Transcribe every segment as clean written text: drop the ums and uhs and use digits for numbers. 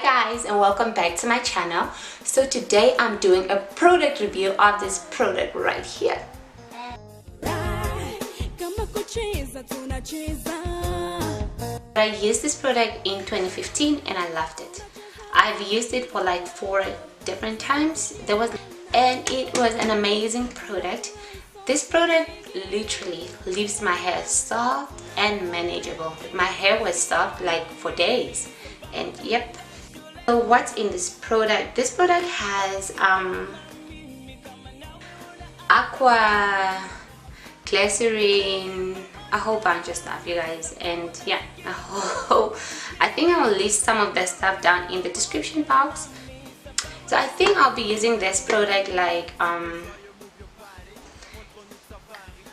guys, and welcome back to my channel. So today I'm doing a product review of this product right here. I used this product in 2015 and I loved it. I've used it for like 4 different times. And it was an amazing product. This product literally leaves my hair soft and manageable. My hair was soft like for days. And yep. So what's in this product? This product has Aqua, Glycerin, a whole bunch of stuff, you guys. And yeah, I think I will list some of the stuff down in the description box. So I think I'll be using this product like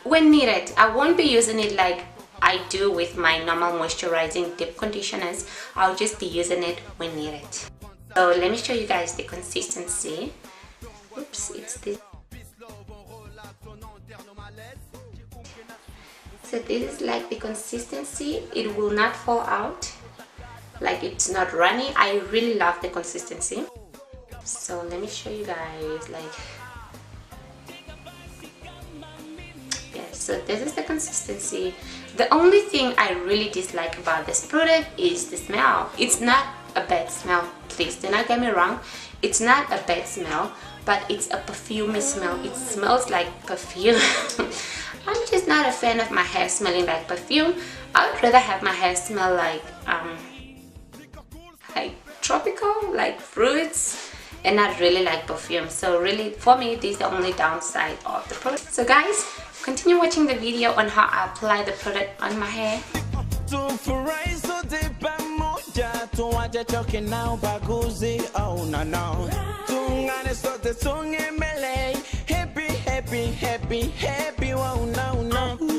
when needed. I won't be using it like I do with my normal moisturizing deep conditioners. I'll just be using it when needed. So let me show you guys the consistency. Oops, it's this. So this is like the consistency. It will not fall out. Like it's not runny. I really love the consistency. So let me show you guys like. So this is the consistency. The only thing I really dislike about this product is the smell. It's not a bad smell, please do not get me wrong. It's not a bad smell, but it's a perfumey smell. It smells like perfume. I'm just not a fan of my hair smelling like perfume. I would rather have my hair smell like tropical, like fruits, and not really like perfume. So really for me this is the only downside of the product. So guys, continue watching the video on how I apply the product on my hair. Pour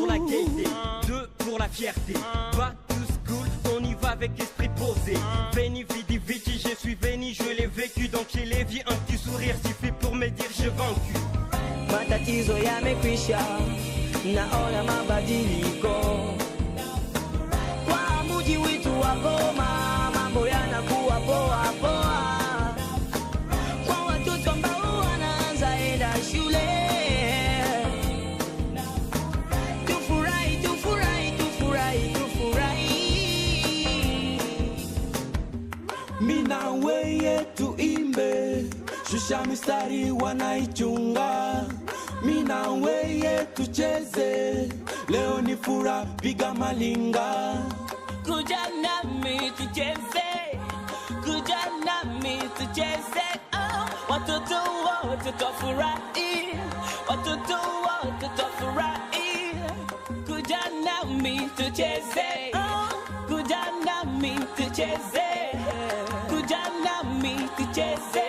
la gaieté, 2 pour la fierté. Va tous cool, on y va avec esprit posé. Veni vidi vici, je suis venu, je l'ai vécu. Donc chez Lévi, un petit sourire suffit pour me dire je vaincu. Matatizo yamekwisha, naona mabadiliko kwa mji wetu wa Goma, mambo yanakuwa poa poa kwa watoto ambao wanaanza enda shule. Tufurahi, tufurahi, tufurahi, tufurahi. Mina weye tuimbe, shusha mistari wanaichunga. Mina weye tucheze, leo ni fura piga malinga. Kuja nami tucheze, kuja nami tucheze. Watoto wote tufurahi, watoto wote tufurahi. Kuja nami tucheze, kuja nami tucheze, kuja nami tucheze,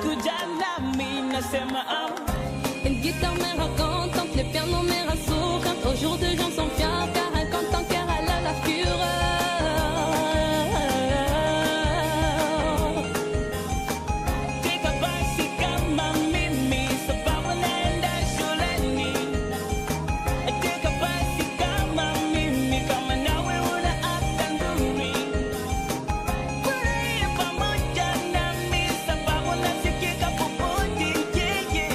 kuja nami nasema Une guitare me raconte, tente les pianos me rassurent. Quand au jour de gens sont fiers, car elle compte ton cœur, elle a la fureur. Tika basi kama mimi, sababu naenda shuleni. Tika basi kama mimi, kama nawe una afya nzuri. Furahia pamoja nami, sababu nasikika popote, yeah.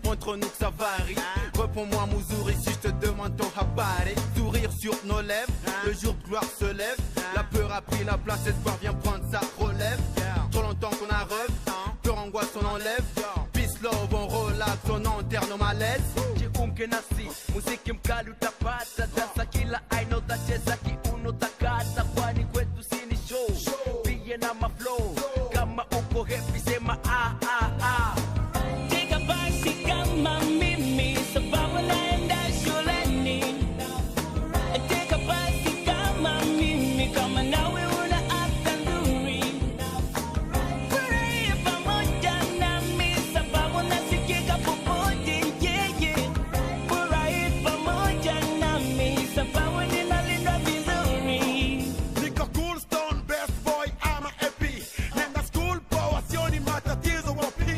Montre-nous que ça varie. Réponds-moi Mouzouri si je te demande ton habari. Sourire sur nos lèvres, le jour de gloire se lève. La peur a pris la place, l'espoir vient prendre sa relève. Trop longtemps qu'on a rêve, peur, angoisse on enlève. Peace, love, on relaxe, on enterre nos malaises. jiunge nasi, muziki mkali utapata, dansa kila aina utacheza kiuno takata, kwani kwetu sini show, pia na maflow, kama uko happy sema ah ah ah. Take a basi kama mimi, sababu naenda shuleni. Take a basi kama mimi, kama nawe una afya nzuri. Furahia pamoja nami, sababu nasikika popote, yeah, yeah. Furahia pamoja nami, sababu ninalindwa vizuri. Niko cool stone, best boy, ama AP. Nenda school power, sioni matatizo wapi.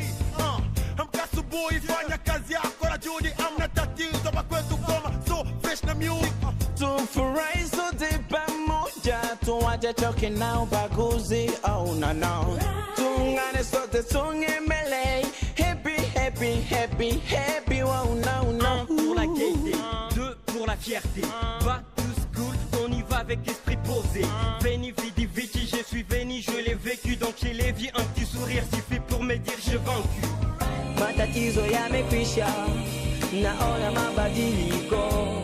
Amka asubuhi, fanya kazi yako na juhudi, amna tatizo makwetu koma, so fresh na music. Tufurahi sote pamoja, tuache choke na ubaguzi, oh no no. Tuungane sote songe mbele, happy happy happy happy, wow no no. Pour la gaieté, 2 pour la fierté. Va to school, on y va avec esprit posé. Veni vidi vici, je suis venu, je l'ai vécu, donc chez les vies un petit sourire suffit pour me dire je vaincu. Matatizo yamekwisha, naona mabadiliko.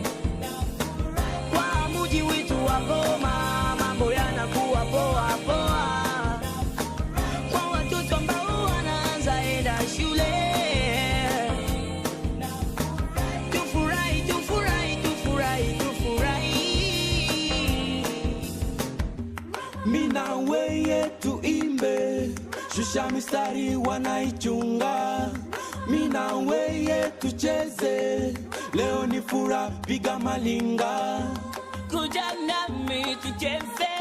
Kwa mji wetu wa Goma, mambo yanakuwa poa poa. Kwa watoto ambao wanaanza enda shule. Tufurahi, tufurahi, tufurahi, tufurahi. Mina weye tuimbe, shusha mistari wanaichunga. Mina weye tucheze, leo ni fura piga malinga. Kuja nami tucheze.